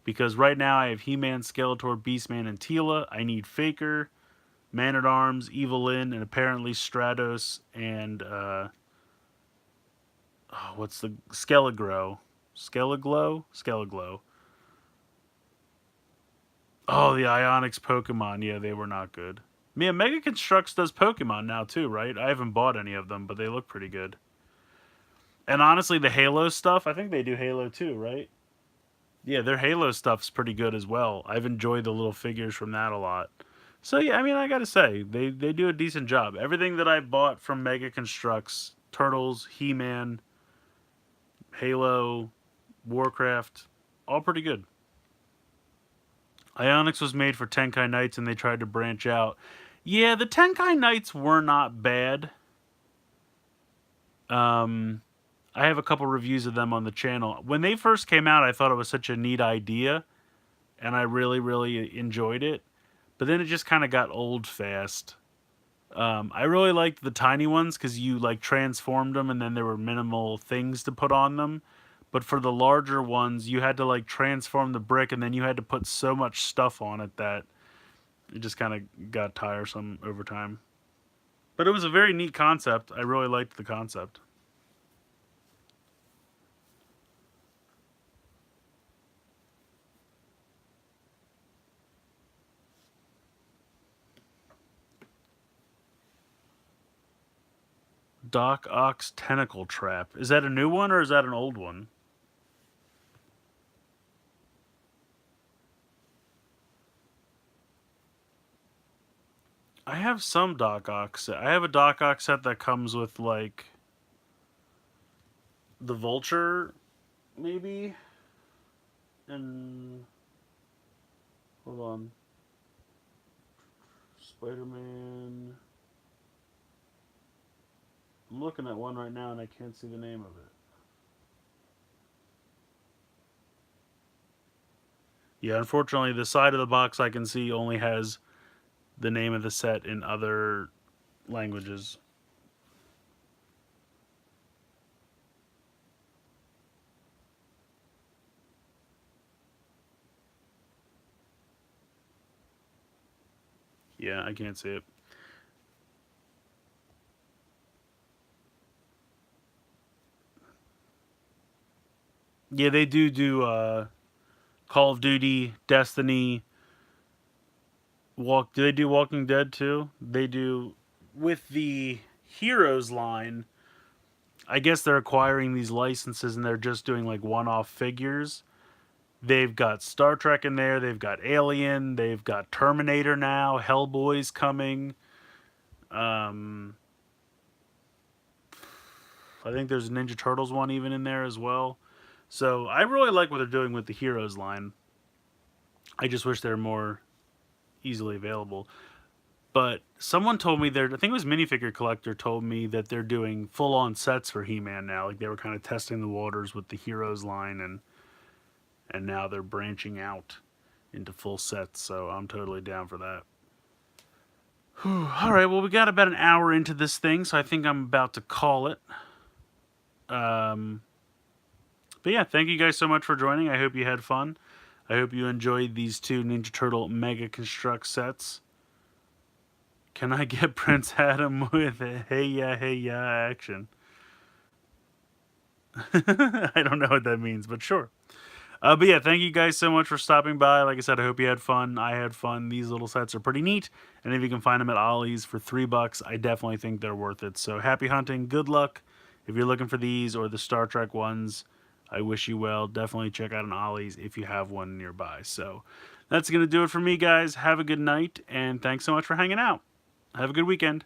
because right now I have He-Man, Skeletor, Beastman, and Tila. I need Faker, Man at Arms, Evelyn, and apparently Stratos and oh, what's the Skelegro? Skeleglow? Oh, the Ionics Pokemon. Yeah, they were not good. Mia Mega Construx does Pokemon now too, right? I haven't bought any of them, but they look pretty good. And honestly, the Halo stuff, I think they do Halo too, right? Yeah, their Halo stuff's pretty good as well. I've enjoyed the little figures from that a lot. So yeah, I mean, I gotta say, they do a decent job. Everything that I bought from Mega Construx, Turtles, He-Man, Halo, Warcraft, all pretty good. Ionix was made for Tenkai Knights and they tried to branch out. Yeah, the Tenkai Knights were not bad. Um, I have a couple reviews of them on the channel. When they first came out, I thought it was such a neat idea, and I really, really enjoyed it. But then it just kind of got old fast. I really liked the tiny ones because you like transformed them, and then there were minimal things to put on them. But for the larger ones, you had to like transform the brick, and then you had to put so much stuff on it that it just kind of got tiresome over time. But it was a very neat concept. I really liked the concept. Doc Ock's Tentacle Trap. Is that a new one or is that an old one? I have some Doc Ock set. I have a Doc Ock set that comes with like the Vulture, maybe, and hold on, Spider-Man. I'm looking at one right now and I can't see the name of it. Yeah, unfortunately, the side of the box I can see only has the name of the set in other languages. Yeah, I can't see it. Yeah, they do Call of Duty, Destiny, Do they do Walking Dead too? They do with the Heroes line. I guess they're acquiring these licenses and they're just doing like one-off figures. They've got Star Trek in there, they've got Alien, they've got Terminator now, Hellboy's coming. Um I think there's a Ninja Turtles one even in there as well. So I really like what they're doing with the Heroes line. I just wish they're more easily available. But someone told me I think it was Minifigure Collector told me that they're doing full on sets for He-Man now. Like they were kind of testing the waters with the Heroes line and now they're branching out into full sets. So I'm totally down for that. Whew. All right, well we got about an hour into this thing, so I think I'm about to call it. Um, but yeah, thank you guys so much for joining. I hope you had fun. I hope you enjoyed these two Ninja Turtle Mega Construx sets. Can I get Prince Adam with a hey yeah action? I don't know what that means, but sure. But yeah, thank you guys so much for stopping by. Like I said, I hope you had fun. I had fun. These little sets are pretty neat. And if you can find them at Ollie's for $3, I definitely think they're worth it. So happy hunting. Good luck. If you're looking for these or the Star Trek ones, I wish you well. Definitely check out an Ollie's if you have one nearby. So that's going to do it for me, guys. Have a good night. And thanks so much for hanging out. Have a good weekend.